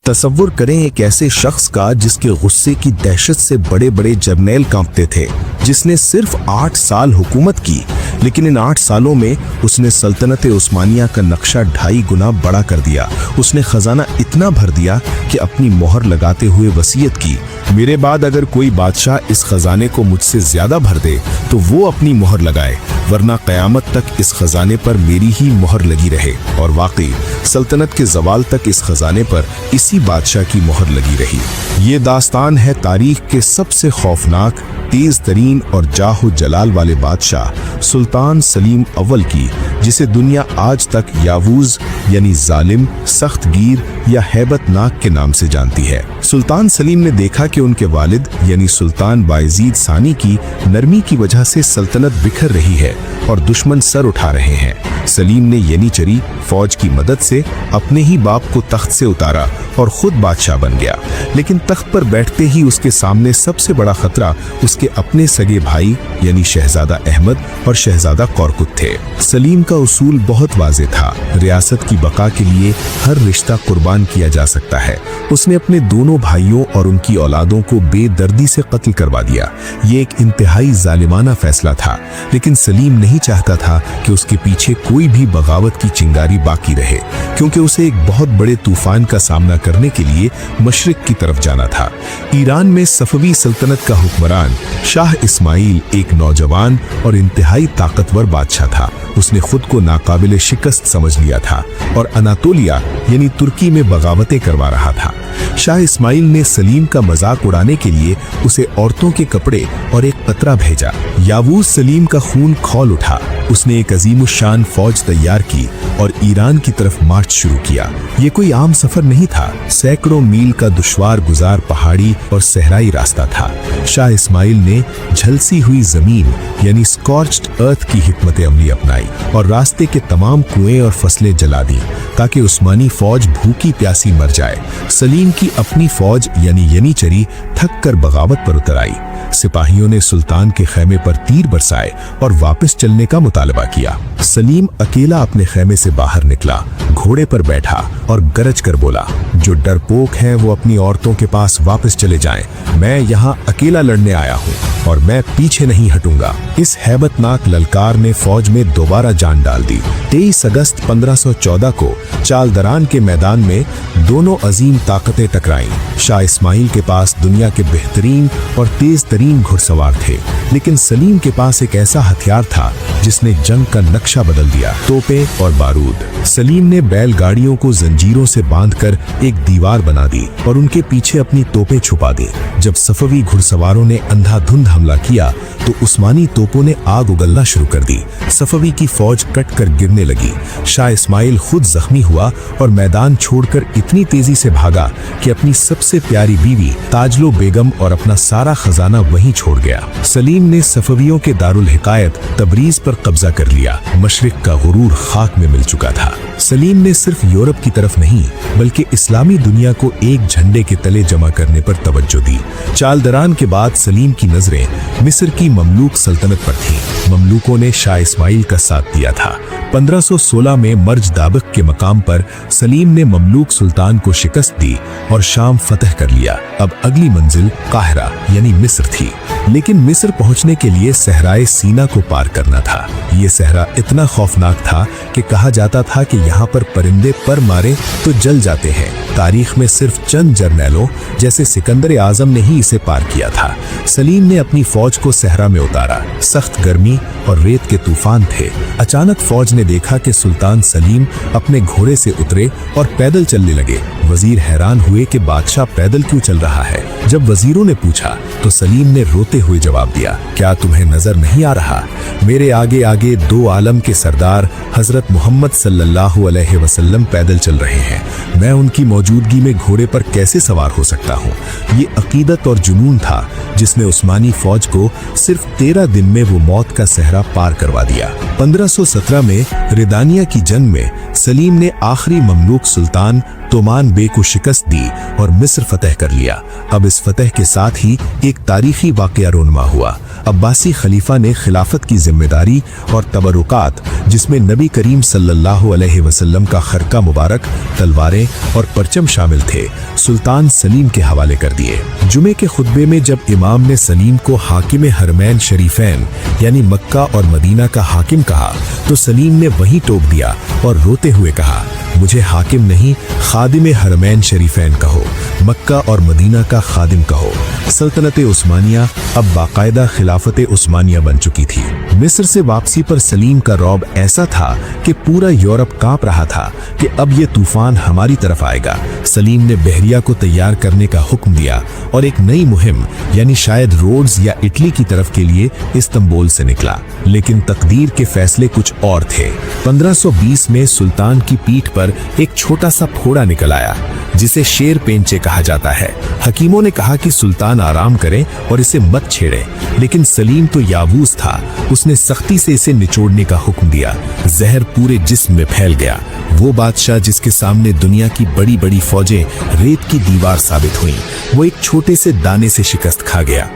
तसव्वुर करें एक ऐसे शख्स का जिसके गुस्से की दहशत से बड़े बड़े जर्नैल कांपते थे, जिसने सिर्फ 8 साल हुकूमत की, लेकिन इन 8 सालों में उसने सल्तनत उस्मानिया का नक्शा 2.5 गुना बड़ा कर दिया। उसने खजाना इतना भर दिया कि अपनी मोहर लगाते हुए वसीयत की, मेरे बाद अगर कोई बादशाह इस खजाने को मुझसे ज्यादा भर दे तो वो अपनी मोहर लगाए, वरना क़यामत तक इस खजाने पर मेरी ही मोहर लगी रहे। और वाकई सल्तनत के ज़वाल तक इस खजाने पर इसी बादशाह की मोहर लगी रही। ये दास्तान है तारीख के सबसे खौफनाक, तेज तरीन और जाहो जलाल वाले बादशाह सुल्तान सलीम अव्वल की, जिसे दुनिया आज तक यावूज यानी जालिम, सख्त गिर या हैबतनाक के नाम से जानती है। सुल्तान सलीम ने देखा कि उनके वालिद यानी सुल्तान बायजीद सानी की नरमी की वजह से सल्तनत बिखर रही है और दुश्मन सर उठा रहे हैं। सलीम ने यनीचरी फौज की मदद से अपने ही बाप को तख्त से उतारा और खुद बादशाह बन गया। लेकिन तख्त पर बैठते ही उसके सामने सबसे बड़ा खतरा उसके अपने सगे भाई यानी शहजादा अहमद और शहजादा कौरकुत थे। सलीम का उसूल बहुत वाज़ेह था, रियासत की बका के लिए हर रिश्ता कुर्बान किया जा सकता है। उसने अपने दोनों भाइयों और उनकी औलादों को बेदर्दी से कत्ल करवा दिया। ये एक इंतहाई जालिमाना फैसला था, लेकिन सलीम नहीं चाहता था कि उसके पीछे कोई भी बगावत की चिंगारी बाकी रहे, क्योंकि उसे एक बहुत बड़े तूफान का सामना करने के लिए मशरिक की तरफ जाना था। ईरान में सफवी सल्तनत का हुक्मरान शाह इस्माइल एक नौजवान और इंतहाई ताकतवर बादशाह था। उसने खुद को नाकाबिल शिकस्त समझ लिया था और अनातोलिया यानी तुर्की में बगावतें करवा रहा था। शाह इस्माइल ने सलीम का मजाक उड़ाने के लिए उसे औरतों के कपड़े और एक पतरा भेजा। यावूज सलीम का खून खौल उठा। उसने एक अजीमुशान फौज तैयार की और ईरान की तरफ मार्च शुरू किया। ये कोई आम सफर नहीं था, सैकड़ों मील का दुश्वार गुजार पहाड़ी और सहराई रास्ता था। शाह इस्माइल ने झलसी हुई जमीन यानी स्कॉर्च्ड अर्थ की हिकमत अमली अपनाई और रास्ते के तमाम कुएं और फसलें जला दी ताकि उस्मानी फौज भूखी प्यासी मर जाए। सलीम की अपनी फौज यानी यनीचरी थक कर बगावत पर उतर आई। सिपाहियों ने सुल्तान के खैमे पर तीर बरसाए और वापस चलने का मुतालबा किया। सलीम अकेला अपने खैमे से बाहर निकला, घोड़े पर बैठा और गरज कर बोला, जो डरपोक हैं वो अपनी औरतों के पास वापस चले जाएं। मैं यहाँ अकेला लड़ने आया हूँ और मैं पीछे नहीं हटूंगा। इस हैबतनाक ललकार ने फौज में दोबारा जान डाल दी। 23 अगस्त 1514 को चालदरान के मैदान में दोनों अजीम ताकतें टकराईं। शाह इस्माइल के पास दुनिया के बेहतरीन और तेज तरीन घुड़सवार थे, लेकिन सलीम के पास एक ऐसा हथियार था जिसने जंग का नक्शा बदल दिया, तोपें और बारूद। सलीम ने बैलगाड़ियों को जंजीरों से बांधकर एक दीवार बना दी और उनके पीछे अपनी तोपें छुपा दी। जब सफवी घुड़सवारों ने अंधाधुंध हमला किया तो उस्मानी तोपों ने आग उगलना शुरू कर दी। सफवी की फौज कट कर गिरने लगी। शाह इस्माइल खुद जख्मी हुआ और मैदान छोड़कर इतनी तेजी से भागा कि अपनी सबसे प्यारी बीवी ताजलो बेगम और अपना सारा खजाना वहीं छोड़ गया। सलीम ने सफवियों के दारुल हिकायत तबरीज पर कब्जा कर लिया। मशरिक का गुरूर खाक में मिल चुका था। सलीम ने सिर्फ यूरोप की तरफ नहीं बल्कि इस्लामी दुनिया को एक झंडे के तले जमा करने पर तवज्जो दी। चालदरान के बाद सलीम की नजरें मिस्र की ममलूक सल्तनत पर थीं। ममलूकों ने शाह इस्माइल का साथ दिया था। 1516 में मर्ज दाबिक के मकाम पर सलीम ने ममलूक सुल्तान को शिकस्त दी और शाम फतह कर लिया। अब अगली मंजिल काहिरा यानी मिस्र थी, लेकिन मिस्र पहुंचने के लिए सहराए सीना को पार करना था। ये सहरा इतना खौफनाक था कि कहा जाता था कि यहाँ पर परिंदे पर मारे तो जल जाते हैं। तारीख में सिर्फ चंद जर्नैलों जैसे सिकंदर आजम ने ही इसे पार किया था। सलीम ने अपनी फौज को सहरा में उतारा। सख्त गर्मी और रेत के तूफान थे। अचानक फौज ने देखा कि सुल्तान सलीम अपने घोड़े से उतरे और पैदल चलने लगे। वजीर हैरान हुए कि बादशाह पैदल क्यों चल रहा है। जब वजीरों ने पूछा तो सलीम ने रोते हुए जवाब दिया, क्या तुम्हें नजर नहीं आ रहा? मेरे आगे आगे 2 आलम के सरदार हजरत मोहम्मद सल्लल्लाहु अलैहि वसल्लम पैदल चल रहे हैं। मैं उनकी मौजूदगी में घोड़े पर कैसे सवार हो सकता हूँ? ये अकीदत और जुनून था जिसने उस्मानी फौज को सिर्फ 13 दिन में वो मौत का सहरा पार करवा दिया। 1517 में रिदानिया की जंग में सलीम ने आखिरी ममलूक सुल्तान तोमान बे को शिकस्त दी और मिस्र फतह कर लिया। अब इस फतह के साथ ही एक तारीखी वाकया रोनमा हुआ। अब्बासी खलीफा ने खिलाफत की जिम्मेदारी और तबरुकात, जिसमें नबी करीम सल्लल्लाहु अलैहि वसल्लम का खरका मुबारक, तलवारें और परचम शामिल थे, सुल्तान सलीम के हवाले कर दिए। जुमे के खुतबे में जब इमाम ने सलीम को हाकिम हरमैन शरीफैन यानी मक्का और मदीना का हाकिम कहा तो सलीम ने वहीं टोक दिया और रोते हुए कहा, मुझे हाकिम नहीं खादिम हरमैन शरीफैन कहो, मक्का और मदीना का खादिम कहो। सल्तनत उस्मानिया अब बाकायदा खिलाफत उस्मानिया बन चुकी थी। मिस्र से वापसी पर सलीम का रौब ऐसा था कि पूरा यूरोप कांप रहा था कि अब ये तूफान हमारी तरफ आएगा। सलीम ने बहरिया को तैयार करने का हुक्म दिया और एक नई मुहिम यानी शायद रोड्स या इटली की तरफ के लिए इस्तांबुल से निकला। लेकिन तकदीर के फैसले कुछ और थे। 1520 में सुल्तान की पीठ पर एक छोटा सा फोड़ा निकल आया जिसे शेर पेंचे कहा जाता है। हकीमों ने कहा कि सुल्तान आराम करें और इसे मत छेड़ें, लेकिन सलीम तो याबूस था। उसने सख्ती से इसे निचोड़ने का हुक्म दिया। जहर पूरे जिस्म में फैल गया। वो बादशाह जिसके सामने दुनिया की बड़ी बड़ी फौजें रेत की दीवार साबित हुईं, वो एक छोटे से दाने से शिकस्त खा गया।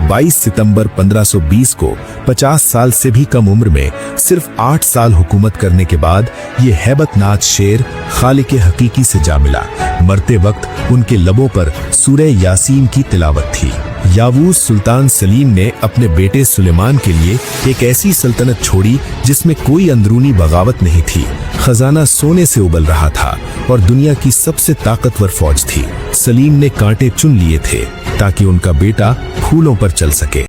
22 सितंबर 1520 को 50 साल से भी कम उम्र में सिर्फ 8 साल हुकूमत करने के बाद ये हैबतनाक शेर खालिक हकीकी से जा मिला। मरते वक्त उनके लबों पर सूरह यासीन की तिलावत थी। याबूस सुल्तान सलीम ने अपने बेटे सुलेमान के लिए एक ऐसी सल्तनत छोड़ी जिसमें कोई अंदरूनी बगावत नहीं थी। खजाना सोने से उबल रहा था और दुनिया की सबसे ताकतवर फौज थी। सलीम ने कांटे चुन लिए थे ताकि उनका बेटा फूलों पर चल सके।